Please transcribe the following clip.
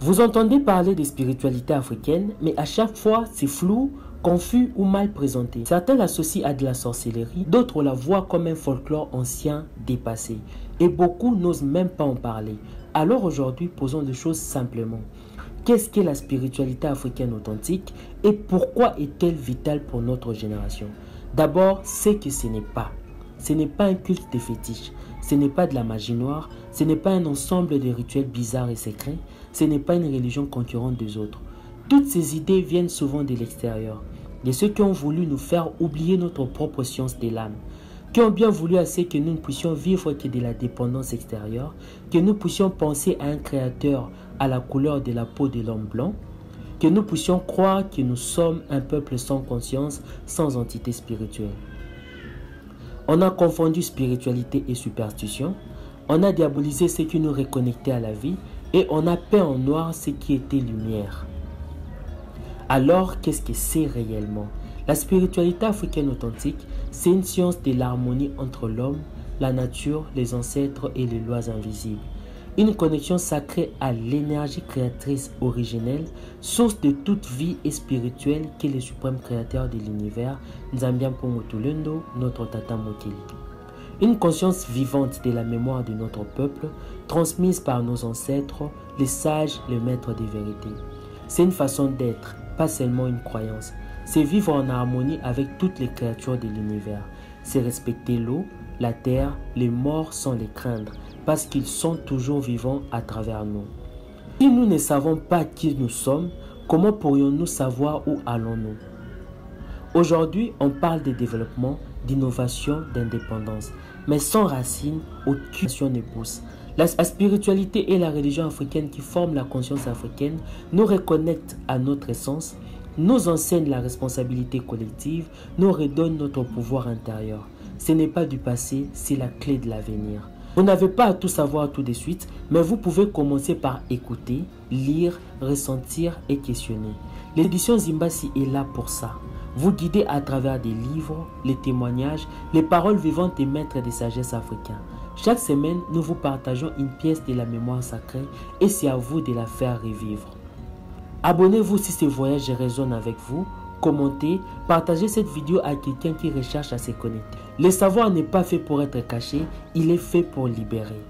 Vous entendez parler des spiritualités africaines, mais à chaque fois, c'est flou, confus ou mal présenté. Certains l'associent à de la sorcellerie, d'autres la voient comme un folklore ancien dépassé. Et beaucoup n'osent même pas en parler. Alors aujourd'hui, posons les choses simplement. Qu'est-ce qu'est la spiritualité africaine authentique et pourquoi est-elle vitale pour notre génération? D'abord, c'est que ce n'est pas. Ce n'est pas un culte des fétiches, ce n'est pas de la magie noire, ce n'est pas un ensemble de rituels bizarres et secrets, ce n'est pas une religion concurrente des autres. Toutes ces idées viennent souvent de l'extérieur, de ceux qui ont voulu nous faire oublier notre propre science de l'âme, qui ont bien voulu assez que nous ne puissions vivre que de la dépendance extérieure, que nous puissions penser à un créateur à la couleur de la peau de l'homme blanc, que nous puissions croire que nous sommes un peuple sans conscience, sans entité spirituelle. On a confondu spiritualité et superstition, on a diabolisé ce qui nous reconnectait à la vie et on a peint en noir ce qui était lumière. Alors, qu'est-ce que c'est réellement? La spiritualité africaine authentique, c'est une science de l'harmonie entre l'homme, la nature, les ancêtres et les lois invisibles. Une connexion sacrée à l'énergie créatrice originelle, source de toute vie et spirituelle qu'est le suprême créateur de l'univers, Nzambiampo Mutulendo, notre Tata Mokili. Une conscience vivante de la mémoire de notre peuple, transmise par nos ancêtres, les sages, les maîtres des vérités. C'est une façon d'être, pas seulement une croyance. C'est vivre en harmonie avec toutes les créatures de l'univers. C'est respecter l'eau, la terre, les morts sans les craindre, parce qu'ils sont toujours vivants à travers nous. Si nous ne savons pas qui nous sommes, comment pourrions-nous savoir où allons-nous? Aujourd'hui, on parle de développement, d'innovation, d'indépendance. Mais sans racines, aucune nation ne pousse. La spiritualité et la religion africaine qui forment la conscience africaine nous reconnectent à notre essence, nous enseignent la responsabilité collective, nous redonnent notre pouvoir intérieur. Ce n'est pas du passé, c'est la clé de l'avenir. Vous n'avez pas à tout savoir tout de suite, mais vous pouvez commencer par écouter, lire, ressentir et questionner. L'édition Zimbassi est là pour ça. Vous guider à travers des livres, les témoignages, les paroles vivantes des maîtres de sagesse africains. Chaque semaine, nous vous partageons une pièce de la mémoire sacrée et c'est à vous de la faire revivre. Abonnez-vous si ce voyage résonne avec vous. Commentez, partagez cette vidéo à quelqu'un qui recherche à se connecter. Le savoir n'est pas fait pour être caché, il est fait pour libérer.